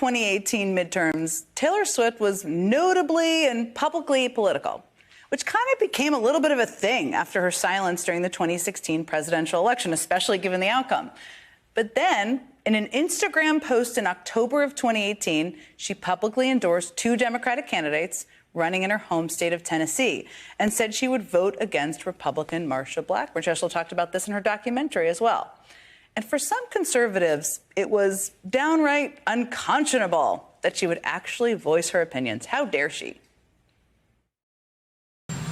2018 midterms, Taylor Swift was notably and publicly political, which kind of became a little bit of a thing after her silence during the 2016 presidential election, especially given the outcome. But then, in an Instagram post in October of 2018, she publicly endorsed two Democratic candidates running in her home state of Tennessee and said she would vote against Republican Marsha Blackburn. She also talked about this in her documentary as well. And for some conservatives, it was downright unconscionable that she would actually voice her opinions. How dare she?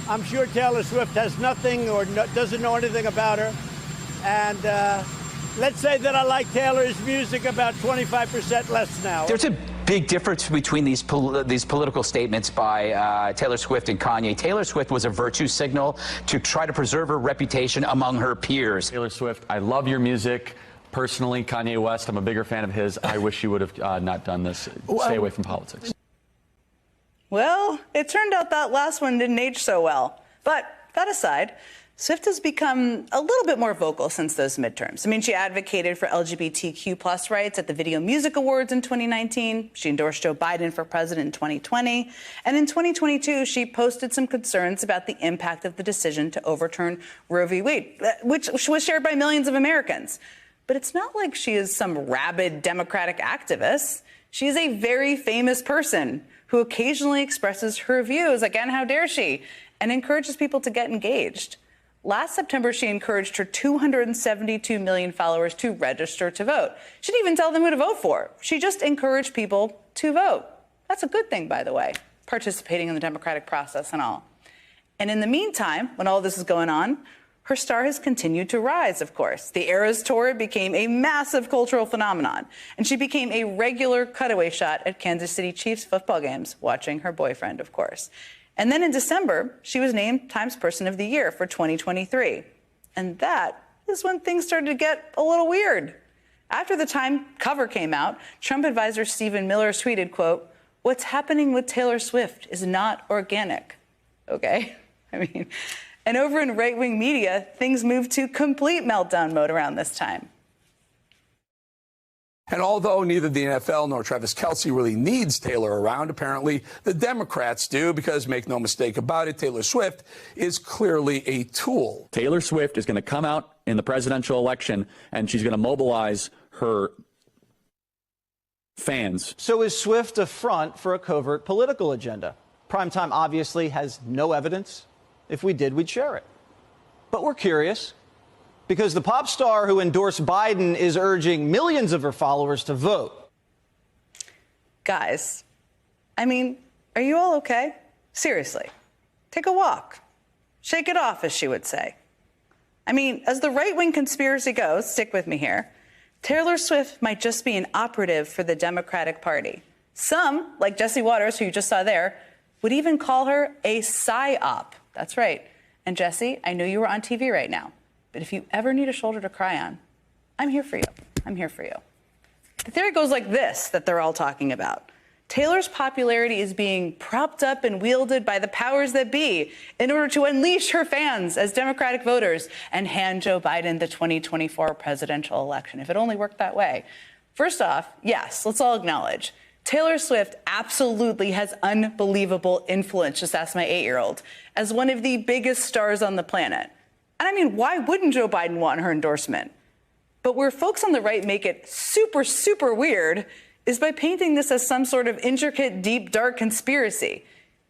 I'm sure Taylor Swift has nothing or doesn't know anything about her. And let's say that I like Taylor's music about 25% less now. There's a big difference between these political statements by Taylor Swift and Kanye. Taylor Swift was a virtue signal to try to preserve her reputation among her peers. Taylor Swift, I love your music. Personally, Kanye West, I'm a bigger fan of his. I wish you would have not done this. Stay away from politics. Well, it turned out that last one didn't age so well. But that aside, Swift has become a little bit more vocal since those midterms. I mean, she advocated for LGBTQ+ rights at the Video Music Awards in 2019. She endorsed Joe Biden for president in 2020. And in 2022, she posted some concerns about the impact of the decision to overturn Roe v. Wade, which was shared by millions of Americans. But it's not like she is some rabid Democratic activist. She is a very famous person who occasionally expresses her views, again, how dare she, and encourages people to get engaged. Last September, she encouraged her 272 million followers to register to vote. She didn't even tell them who to vote for. She just encouraged people to vote. That's a good thing, by the way, participating in the democratic process and all. And in the meantime, when all this is going on, her star has continued to rise, of course. The Eras Tour became a massive cultural phenomenon, and she became a regular cutaway shot at Kansas City Chiefs football games, watching her boyfriend, of course. And then in December, she was named Times Person of the Year for 2023. And that is when things started to get a little weird. After the Time cover came out, Trump advisor Stephen Miller tweeted, quote, "What's happening with Taylor Swift is not organic." Okay? And over in right-wing media, things moved to complete meltdown mode around this time. And although neither the NFL nor Travis Kelce really needs Taylor around, apparently the Democrats do, because make no mistake about it, Taylor Swift is clearly a tool. Taylor Swift is going to come out in the presidential election, and she's going to mobilize her fans. So is Swift a front for a covert political agenda? Primetime obviously has no evidence. If we did, we'd share it. But we're curious, because the pop star who endorsed Biden is urging millions of her followers to vote. Guys, are you all okay? Seriously, take a walk. Shake it off, as she would say. As the right-wing conspiracy goes, stick with me here, Taylor Swift might just be an operative for the Democratic Party. Some, like Jesse Waters, who you just saw there, would even call her a psyop. That's right. And Jesse, I know you were on TV right now, but if you ever need a shoulder to cry on, I'm here for you. I'm here for you. The theory goes like this, that they're all talking about. Taylor's popularity is being propped up and wielded by the powers that be in order to unleash her fans as Democratic voters and hand Joe Biden the 2024 presidential election. If it only worked that way. First off, yes, let's all acknowledge, Taylor Swift absolutely has unbelievable influence, just ask my 8-year-old, as one of the biggest stars on the planet. And why wouldn't Joe Biden want her endorsement? But where folks on the right make it super, super weird is by painting this as some sort of intricate, deep, dark conspiracy,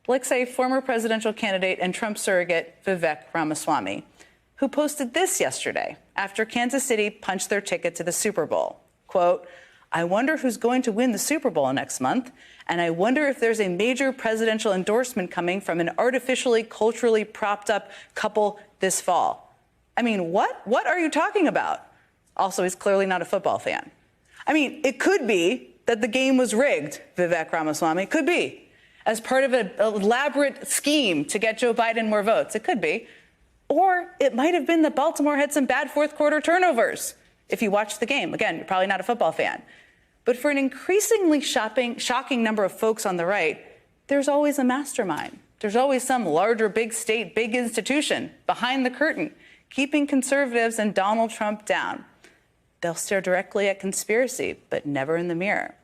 like, say, former presidential candidate and Trump surrogate Vivek Ramaswamy, who posted this yesterday after Kansas City punched their ticket to the Super Bowl. Quote, "I wonder who's going to win the Super Bowl next month, and I wonder if there's a major presidential endorsement coming from an artificially, culturally propped up couple this fall." What are you talking about? Also, he's clearly not a football fan. It could be that the game was rigged, Vivek Ramaswamy. It could be. As part of an elaborate scheme to get Joe Biden more votes. It could be. Or it might have been that Baltimore had some bad fourth quarter turnovers. If you watched the game, again, you're probably not a football fan. But for an increasingly shocking number of folks on the right, there's always a mastermind. There's always some larger, big state, big institution behind the curtain, keeping conservatives and Donald Trump down. They'll stare directly at conspiracy, but never in the mirror.